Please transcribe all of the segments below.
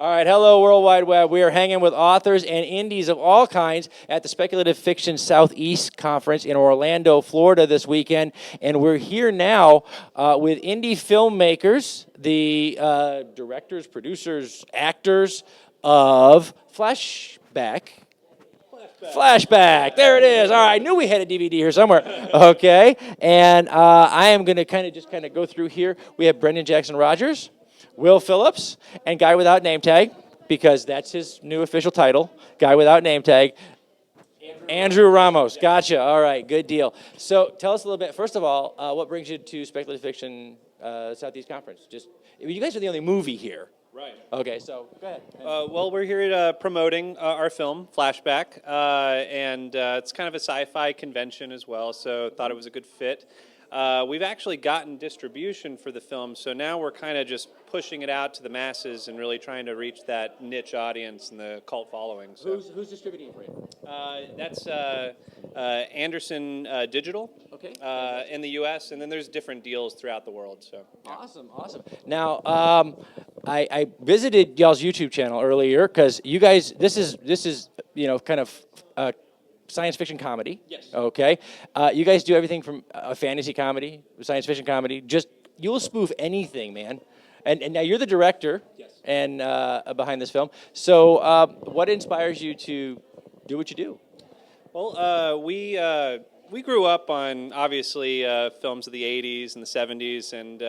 All right, hello, World Wide Web. We are hanging with authors and indies of all kinds at the Speculative Fiction Southeast Conference in Orlando, Florida this weekend. And we're here now with indie filmmakers, the directors, producers, actors of Flashback. Flashback. There it is. All right, I knew we had a DVD here somewhere. Okay, and I am going to kind of go through here. We have Brendan Jackson Rogers, Will Phillips, and Guy Without Name Tag, because that's his new official title, Guy Without Name Tag. Andrew Ramos. Gotcha. All right, good deal. So tell us a little bit, first of all, what brings you to Speculative Fiction Southeast Conference? You guys are the only movie here. Right. Okay, so go ahead. Well, we're here promoting our film, Flashback, and it's kind of a sci-fi convention as well, so thought it was a good fit. We've actually gotten distribution for the film, so now we're kind of just pushing it out to the masses and really trying to reach that niche audience and the cult following. So. Who's distributing it for you? That's Anderson Digital in the U.S., and then there's different deals throughout the world. So yeah. Awesome. Now, I visited y'all's YouTube channel earlier because you guys, this is kind of science fiction comedy. Yes. Okay. You guys do everything from fantasy comedy, science fiction comedy. You'll spoof anything, man. And now you're the director. Yes. And behind this film. So, what inspires you to do what you do? Well, we grew up on, obviously, films of the 80s and the 70s, and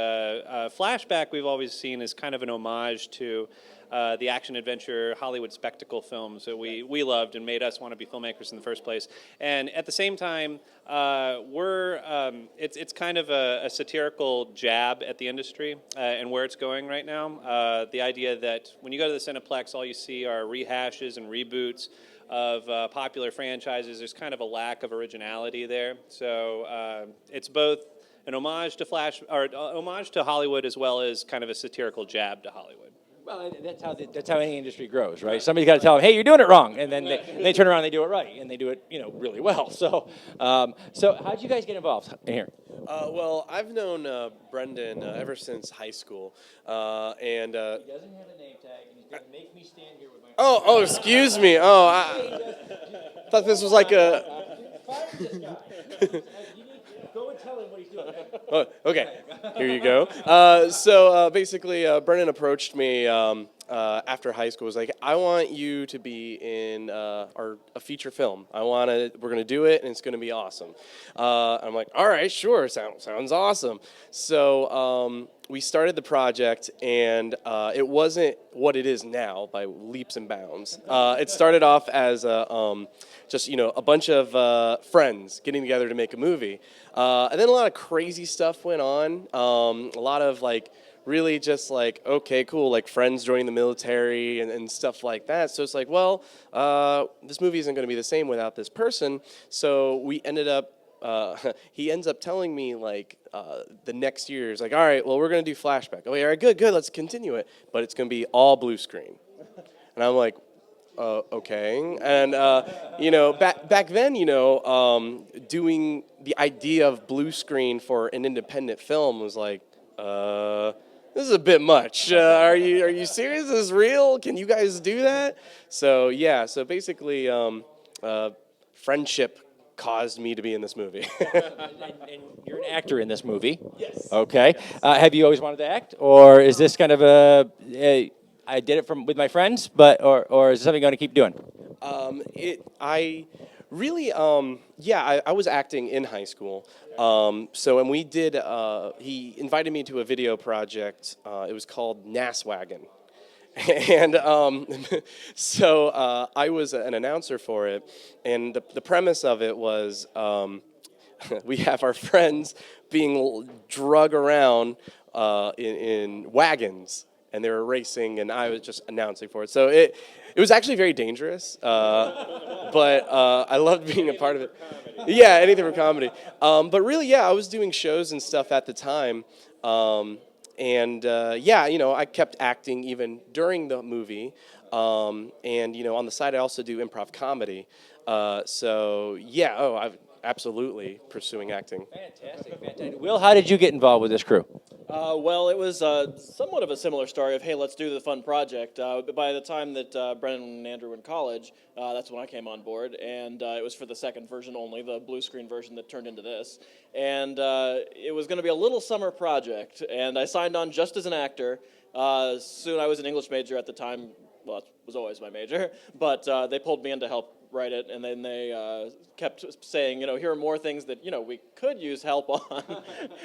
Flashback we've always seen as kind of an homage to the action-adventure Hollywood spectacle films that we loved and made us want to be filmmakers in the first place. And at the same time, it's kind of a satirical jab at the industry and where it's going right now. The idea that when you go to the Cineplex, all you see are rehashes and reboots of popular franchises. There's kind of a lack of originality there. So it's both an homage to homage to Hollywood as well as kind of a satirical jab to Hollywood. Well, that's how any industry grows, right? Somebody's got to tell them, "Hey, you're doing it wrong," and then they turn around, and they do it right, and they do it, really well. So, how'd you guys get involved in here? Well, I've known Brendan ever since high school, and he doesn't have a name tag, and he's going to make me stand here with my. Oh, excuse me. Oh, I thought this was like a. Go and tell him what he's doing. Oh, okay, here you go. So basically, Brendan approached me after high school. Was like, I want you to be in a feature film. We're gonna do it, and it's gonna be awesome. I'm like, all right, sure, sounds awesome. So we started the project, and it wasn't what it is now by leaps and bounds. It started off as just a bunch of friends getting together to make a movie, and then a lot of crazy stuff went on. A lot of really just okay, cool, friends joining the military and stuff like that. So it's like, well, this movie isn't going to be the same without this person. So we ended up. He ends up telling me the next year, he's like, all right, well, we're going to do Flashback. Oh, yeah, all right, good, let's continue it. But it's going to be all blue screen. And I'm like, okay. And, back then, doing the idea of blue screen for an independent film was like, this is a bit much. Are you serious? Is this real? Can you guys do that? So, yeah, basically, friendship caused me to be in this movie. and you're an actor in this movie. Yes. Okay. Have you always wanted to act, or is this kind of I did it with my friends, or is it something you're going to keep doing? I was acting in high school. So when we did, he invited me to a video project. It was called Nasswagon. And so I was an announcer for it, and the premise of it was we have our friends being drug around in wagons, and they were racing, and I was just announcing for it. So it was actually very dangerous, but I loved being a part of it. Yeah, anything for comedy. But really, yeah, I was doing shows and stuff at the time. And I kept acting even during the movie. And on the side, I also do improv comedy. I'm absolutely pursuing acting. Fantastic. Will, how did you get involved with this crew? Well, it was somewhat of a similar story of, hey, let's do the fun project. But by the time that Brennan and Andrew were in college, that's when I came on board, and it was for the second version only, the blue screen version that turned into this. And it was going to be a little summer project, and I signed on just as an actor. Soon I was an English major at the time. Well, it was always my major, but they pulled me in to help write it, and then they kept saying, here are more things that, we could use help on.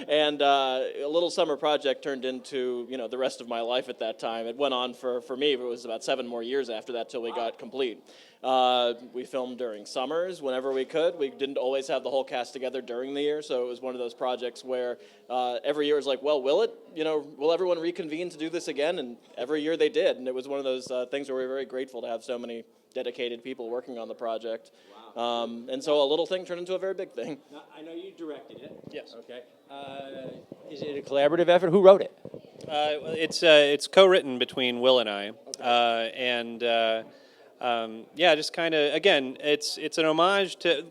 And a little summer project turned into, the rest of my life at that time. It went on for me, it was about 7 more years after that till we got complete. We filmed during summers whenever we could. We didn't always have the whole cast together during the year, so it was one of those projects where every year it was like, well, will everyone reconvene to do this again? And every year they did, and it was one of those things where we were very grateful to have so many dedicated people working on the project. Wow. And so a little thing turned into a very big thing. Now, I know you directed it. Yes. Okay. Is it a collaborative effort? Who wrote it? It's co-written between Will and I, just kind of, again, it's an homage to,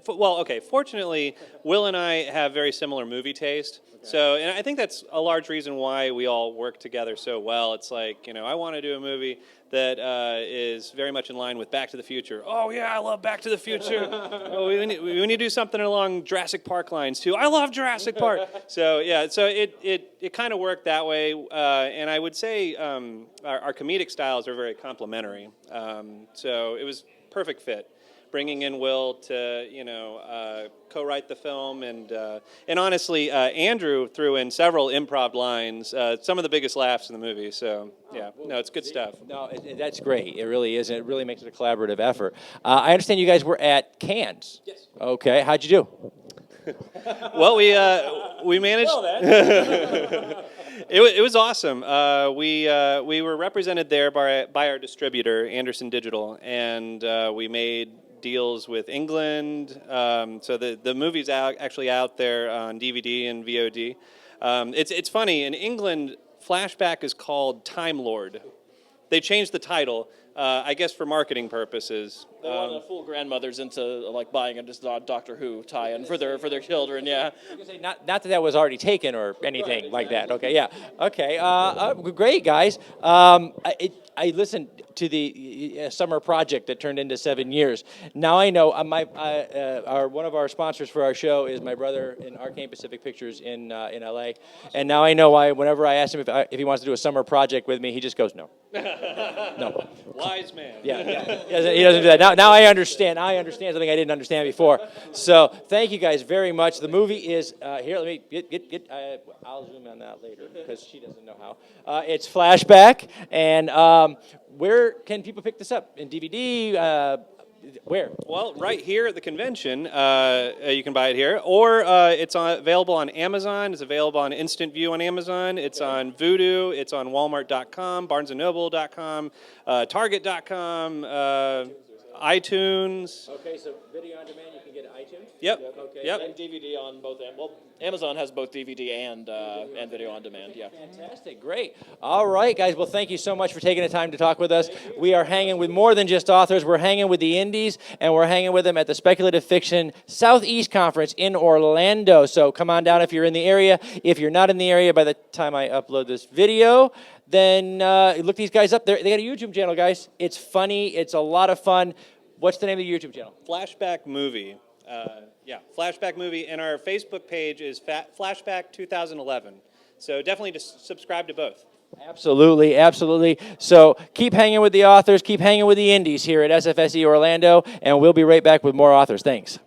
fortunately, Will and I have very similar movie taste. Okay. So, and I think that's a large reason why we all work together so well. It's like, I want to do a movie that is very much in line with Back to the Future. Oh yeah, I love Back to the Future. We need to do something along Jurassic Park lines too. I love Jurassic Park. So yeah, so it kind of worked that way, and I would say our comedic styles are very complementary. So it was perfect fit. Bringing in Will to co-write the film, and honestly, Andrew threw in several improv lines, some of the biggest laughs in the movie. So yeah, no, it's good stuff. No, that's great. It really is, and it really makes it a collaborative effort. I understand you guys were at Cannes. Yes. Okay, how'd you do? Well, we managed. It was awesome. We were represented there by our distributor, Anderson Digital, and we made deals with England. So the movie's actually out there on DVD and VOD. It's funny, in England, Flashback is called Time Lord. They changed the title, I guess for marketing purposes. They wanted to fool grandmothers into buying a Doctor Who tie-in for their children. Yeah. I was gonna say, not that that was already taken or anything like that. Okay, yeah. Okay, great guys. I listened to the summer project that turned into 7 years. Now I know one of our sponsors for our show is my brother in Arcane Pacific Pictures in LA, and now I know why. Whenever I ask him if he wants to do a summer project with me, he just goes no. No. Wise man. Yeah. He doesn't do that. Now I understand. I understand something I didn't understand before. So thank you guys very much. The movie is here. Let me get. I'll zoom on that later because she doesn't know how. It's Flashback, and where can people pick this up? In DVD? Where? Well, right here at the convention, you can buy it here, or it's available on Amazon. It's available on Instant View on Amazon. It's on Vudu. It's on Walmart.com, BarnesandNoble.com, Target.com, iTunes. Okay, so video on demand, you can get it iTunes? Yep. Okay. Yep. And DVD on both. Well, Amazon has both DVD and video on demand. Yeah. Fantastic, great. All right, guys. Well, thank you so much for taking the time to talk with us. We are hanging with more than just authors. We're hanging with the indies, and we're hanging with them at the Speculative Fiction Southeast Conference in Orlando. So come on down if you're in the area. If you're not in the area by the time I upload this video, then look these guys up. They got a YouTube channel, guys. It's funny. It's a lot of fun. What's the name of the YouTube channel? Flashback Movie. Flashback Movie, and our Facebook page is Flashback 2011. So definitely just subscribe to both. Absolutely, absolutely. So keep hanging with the authors, keep hanging with the indies here at SFSE Orlando, and we'll be right back with more authors. Thanks.